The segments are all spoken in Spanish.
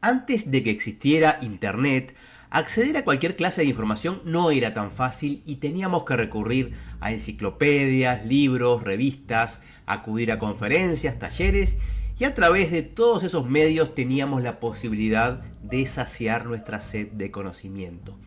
Antes de que existiera Internet, acceder a cualquier clase de información no era tan fácil y teníamos que recurrir a enciclopedias, libros, revistas, acudir a conferencias, talleres y a través de todos esos medios teníamos la posibilidad de saciar nuestra sed de conocimiento.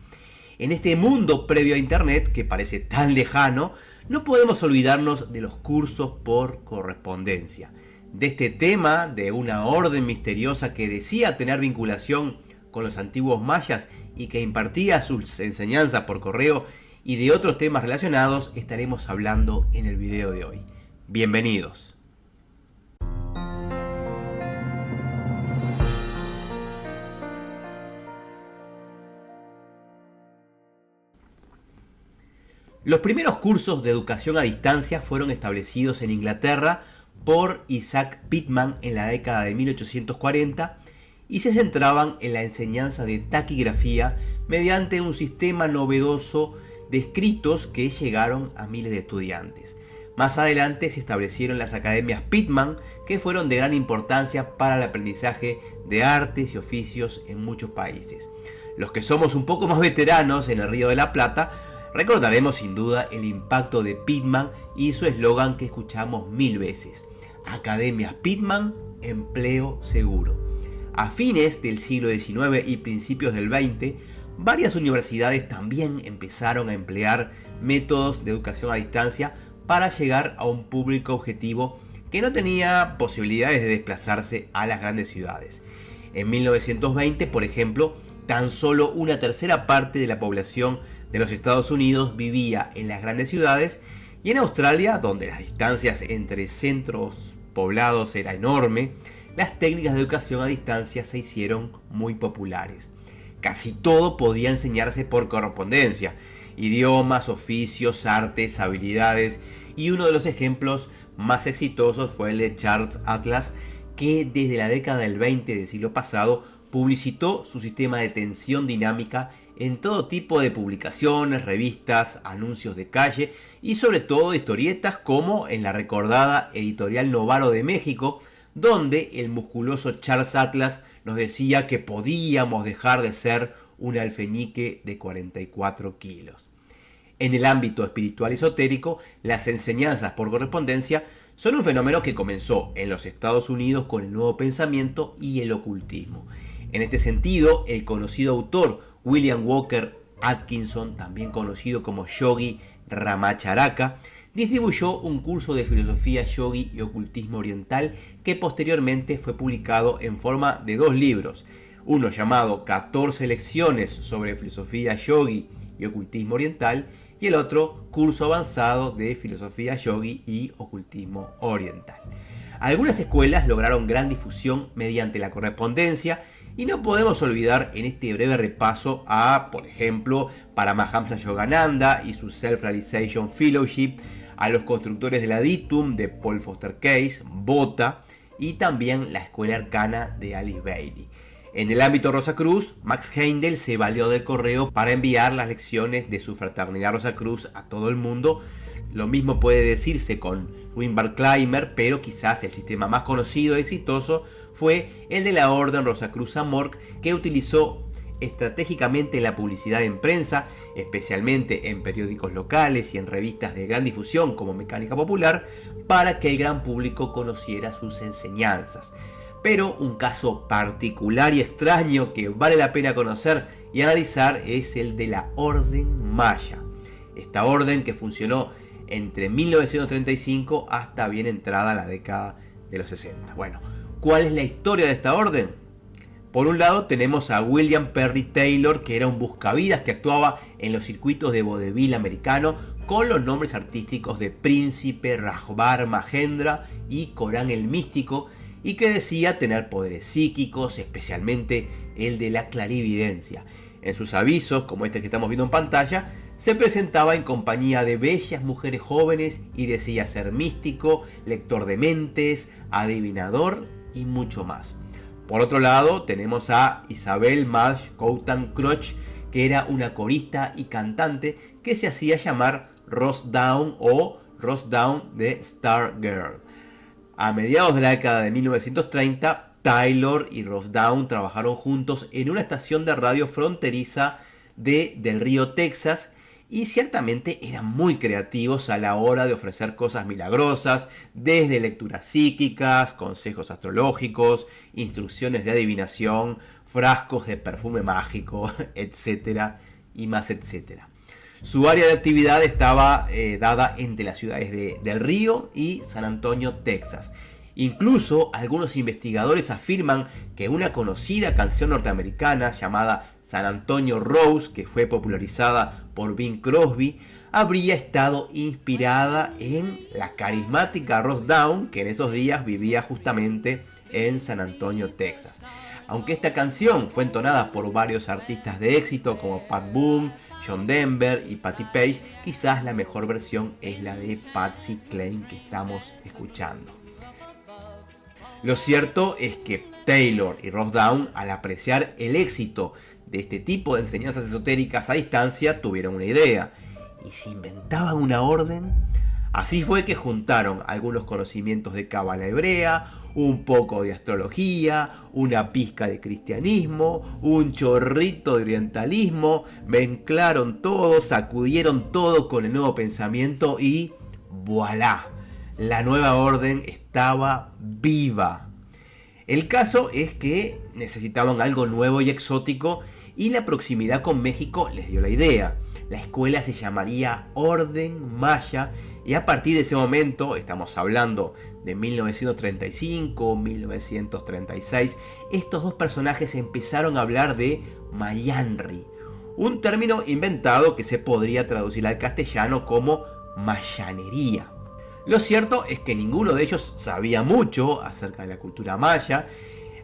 En este mundo previo a Internet, que parece tan lejano, no podemos olvidarnos de los cursos por correspondencia. De este tema, de una orden misteriosa que decía tener vinculación con los antiguos mayas y que impartía sus enseñanzas por correo, y de otros temas relacionados estaremos hablando en el video de hoy. Bienvenidos. Los primeros cursos de educación a distancia fueron establecidos en Inglaterra por Isaac Pitman en la década de 1840 y se centraban en la enseñanza de taquigrafía mediante un sistema novedoso de escritos que llegaron a miles de estudiantes. Más adelante se establecieron las academias Pitman, que fueron de gran importancia para el aprendizaje de artes y oficios en muchos países. Los que somos un poco más veteranos en el Río de la Plata recordaremos sin duda el impacto de Pitman y su eslogan que escuchamos mil veces: Academias Pitman, empleo seguro. A fines del siglo XIX y principios del XX, varias universidades también empezaron a emplear métodos de educación a distancia para llegar a un público objetivo que no tenía posibilidades de desplazarse a las grandes ciudades. En 1920, por ejemplo, tan solo una tercera parte de la población de los Estados Unidos vivía en las grandes ciudades, y en Australia, donde las distancias entre centros poblados era enorme, las técnicas de educación a distancia se hicieron muy populares. Casi todo podía enseñarse por correspondencia: idiomas, oficios, artes, habilidades, y uno de los ejemplos más exitosos fue el de Charles Atlas, que desde la década del 20 del siglo pasado publicitó su sistema de tensión dinámica en todo tipo de publicaciones, revistas, anuncios de calle y sobre todo historietas, como en la recordada Editorial Novaro de México, donde el musculoso Charles Atlas nos decía que podíamos dejar de ser un alfeñique de 44 kilos. En el ámbito espiritual y esotérico, las enseñanzas por correspondencia son un fenómeno que comenzó en los Estados Unidos con el Nuevo Pensamiento y el ocultismo. En este sentido, el conocido autor William Walker Atkinson, también conocido como Yogi Ramacharaka, distribuyó un curso de filosofía yogi y ocultismo oriental que posteriormente fue publicado en forma de dos libros, uno llamado 14 lecciones sobre filosofía yogi y ocultismo oriental y el otro curso avanzado de filosofía yogi y ocultismo oriental. Algunas escuelas lograron gran difusión mediante la correspondencia, y no podemos olvidar en este breve repaso a, por ejemplo, Paramahamsa Yogananda y su Self-Realization Fellowship, a los constructores del Aditum de Paul Foster Case, Bota, y también la Escuela Arcana de Alice Bailey. En el ámbito Rosacruz, Max Heindel se valió del correo para enviar las lecciones de su fraternidad Rosacruz a todo el mundo. Lo mismo puede decirse con Winbar Clymer, pero quizás el sistema más conocido y exitoso fue el de la Orden Rosacruz Amorc, que utilizó estratégicamente la publicidad en prensa, especialmente en periódicos locales y en revistas de gran difusión como Mecánica Popular, para que el gran público conociera sus enseñanzas. Pero un caso particular y extraño que vale la pena conocer y analizar es el de la Orden Maya. Esta orden, que funcionó entre 1935 hasta bien entrada la década de los 60. Bueno, ¿cuál es la historia de esta orden? Por un lado tenemos a William Perry Taylor, que era un buscavidas que actuaba en los circuitos de vodevil americano con los nombres artísticos de Príncipe, Rajbar Mahendra y Corán el Místico, y que decía tener poderes psíquicos, especialmente el de la clarividencia. En sus avisos, como este que estamos viendo en pantalla, se presentaba en compañía de bellas mujeres jóvenes y decía ser místico, lector de mentes, adivinador y mucho más. Por otro lado, tenemos a Isabel Madge Coutan Croch, que era una corista y cantante que se hacía llamar Rose Down o Rose Down de Star Girl. A mediados de la década de 1930, Taylor y Ross Down trabajaron juntos en una estación de radio fronteriza de Del Río, Texas, y ciertamente eran muy creativos a la hora de ofrecer cosas milagrosas, desde lecturas psíquicas, consejos astrológicos, instrucciones de adivinación, frascos de perfume mágico, etcétera, y más etcétera. Su área de actividad estaba dada entre las ciudades de Del Río y San Antonio, Texas. Incluso algunos investigadores afirman que una conocida canción norteamericana llamada San Antonio Rose, que fue popularizada por Bing Crosby, habría estado inspirada en la carismática Ross Down, que en esos días vivía justamente en San Antonio, Texas. Aunque esta canción fue entonada por varios artistas de éxito como Pat Boone, John Denver y Patti Page, quizás la mejor versión es la de Patsy Cline que estamos escuchando. Lo cierto es que Taylor y Ross Down, al apreciar el éxito de este tipo de enseñanzas esotéricas a distancia, tuvieron una idea. ¿Y si inventaban una orden? Así fue que juntaron algunos conocimientos de cábala hebrea, un poco de astrología, una pizca de cristianismo, un chorrito de orientalismo, mezclaron todo, sacudieron todo con el nuevo pensamiento y ¡voilá! La nueva orden estaba viva. El caso es que necesitaban algo nuevo y exótico y la proximidad con México les dio la idea. La escuela se llamaría Orden Maya y a partir de ese momento, estamos hablando de 1935, 1936, estos dos personajes empezaron a hablar de Mayanri, un término inventado que se podría traducir al castellano como mayanería. Lo cierto es que ninguno de ellos sabía mucho acerca de la cultura maya,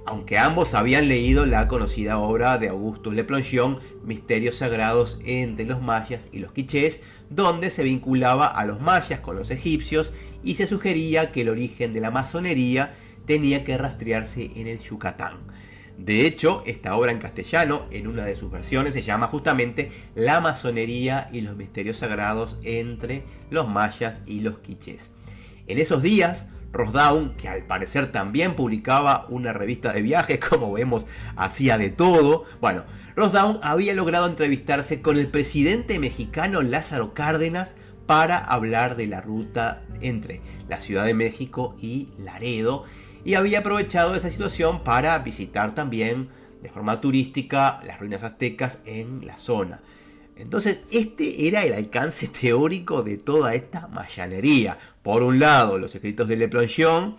aunque ambos habían leído la conocida obra de Augustus Le Plongeon, Misterios Sagrados entre los mayas y los quichés, donde se vinculaba a los mayas con los egipcios y se sugería que el origen de la masonería tenía que rastrearse en el Yucatán. De hecho, esta obra en castellano, en una de sus versiones, se llama justamente La masonería y los misterios sagrados entre los mayas y los quichés. En esos días, Ross Down, que al parecer también publicaba una revista de viajes, como vemos, hacía de todo. Bueno, Ross Down había logrado entrevistarse con el presidente mexicano Lázaro Cárdenas para hablar de la ruta entre la Ciudad de México y Laredo, y había aprovechado esa situación para visitar también de forma turística las ruinas aztecas en la zona. Entonces este era el alcance teórico de toda esta mayanería. Por un lado, los escritos de Le Plongeon,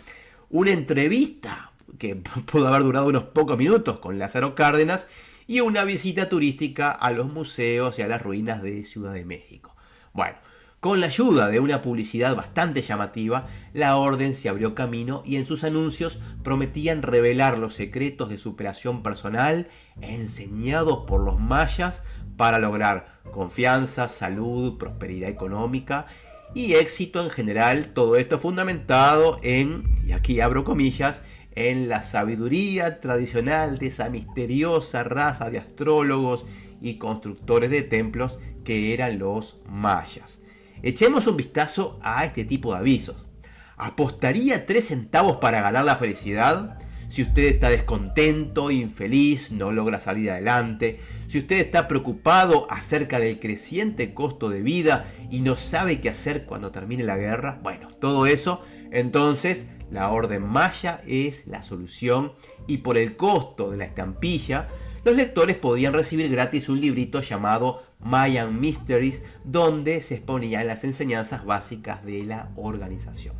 una entrevista que pudo haber durado unos pocos minutos con Lázaro Cárdenas y una visita turística a los museos y a las ruinas de Ciudad de México. Bueno, con la ayuda de una publicidad bastante llamativa, la orden se abrió camino y en sus anuncios prometían revelar los secretos de superación personal enseñados por los mayas para lograr confianza, salud, prosperidad económica y éxito en general. Todo esto fundamentado en, y aquí abro comillas, en la sabiduría tradicional de esa misteriosa raza de astrólogos y constructores de templos que eran los mayas. Echemos un vistazo a este tipo de avisos. ¿Apostaría 3 centavos para ganar la felicidad? Si usted está descontento, infeliz, no logra salir adelante, si usted está preocupado acerca del creciente costo de vida y no sabe qué hacer cuando termine la guerra, bueno, todo eso, entonces la Orden Maya es la solución y por el costo de la estampilla, los lectores podían recibir gratis un librito llamado Mayan Mysteries, donde se exponían las enseñanzas básicas de la organización.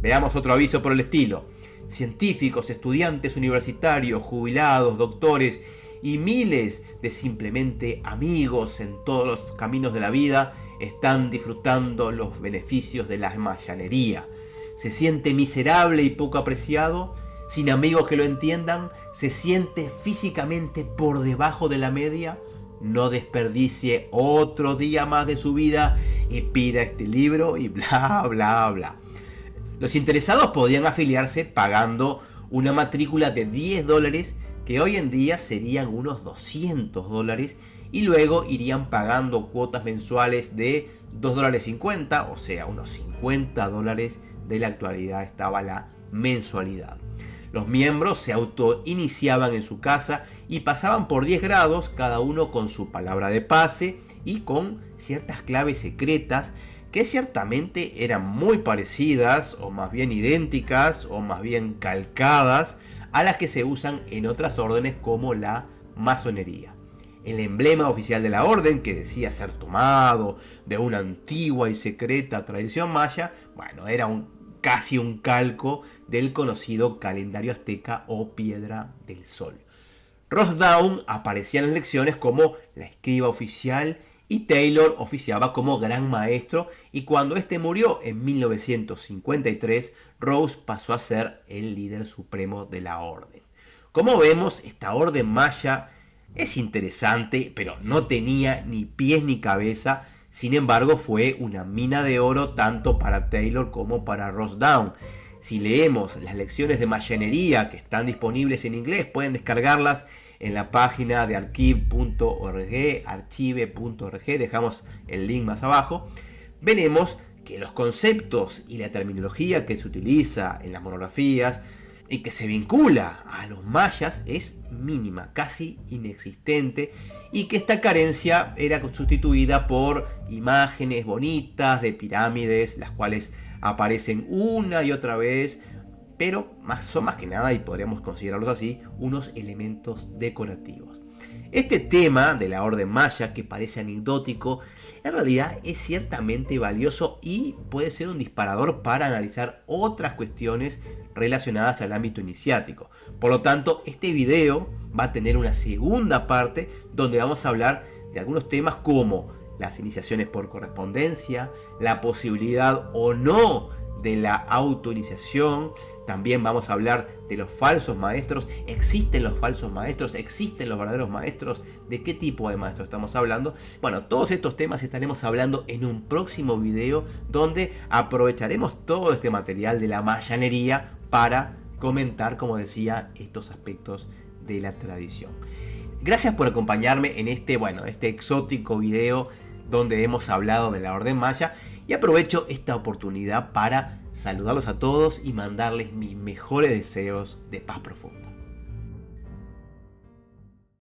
Veamos otro aviso por el estilo. Científicos, estudiantes universitarios, jubilados, doctores y miles de simplemente amigos en todos los caminos de la vida están disfrutando los beneficios de la mayanería. ¿Se siente miserable y poco apreciado? ¿Sin amigos que lo entiendan? ¿Se siente físicamente por debajo de la media? No desperdicie otro día más de su vida y pida este libro y bla bla bla. Los interesados podían afiliarse pagando una matrícula de $10 que hoy en día serían unos $200 y luego irían pagando cuotas mensuales de $2.50, o sea, unos $50 de la actualidad estaba la mensualidad. Los miembros se autoiniciaban en su casa y pasaban por 10 grados, cada uno con su palabra de pase y con ciertas claves secretas que ciertamente eran muy parecidas, o más bien idénticas, o más bien calcadas a las que se usan en otras órdenes como la masonería. El emblema oficial de la orden, que decía ser tomado de una antigua y secreta tradición maya, bueno, era casi un calco del conocido calendario azteca o piedra del sol. Ross Down aparecía en las lecciones como la escriba oficial y Taylor oficiaba como gran maestro, y cuando este murió en 1953, Rose pasó a ser el líder supremo de la orden. Como vemos, esta orden maya es interesante, pero no tenía ni pies ni cabeza. Sin embargo, fue una mina de oro tanto para Taylor como para Ross Down. Si leemos las lecciones de mayanería que están disponibles en inglés, pueden descargarlas en la página de archive.org, dejamos el link más abajo. Veremos que los conceptos y la terminología que se utiliza en las monografías y que se vincula a los mayas es mínima, casi inexistente, y que esta carencia era sustituida por imágenes bonitas de pirámides, las cuales aparecen una y otra vez, pero son más que nada, y podríamos considerarlos así, unos elementos decorativos. Este tema de la orden maya, que parece anecdótico, en realidad es ciertamente valioso y puede ser un disparador para analizar otras cuestiones relacionadas al ámbito iniciático. Por lo tanto, este video va a tener una segunda parte donde vamos a hablar de algunos temas como las iniciaciones por correspondencia, la posibilidad o no de la autoiniciación. También vamos a hablar de los falsos maestros. ¿Existen los falsos maestros? ¿Existen los verdaderos maestros? ¿De qué tipo de maestros estamos hablando? Bueno, todos estos temas estaremos hablando en un próximo video donde aprovecharemos todo este material de la mayanería para comentar, como decía, estos aspectos de la tradición. Gracias por acompañarme en este exótico video donde hemos hablado de la orden maya, y aprovecho esta oportunidad para saludarlos a todos y mandarles mis mejores deseos de paz profunda.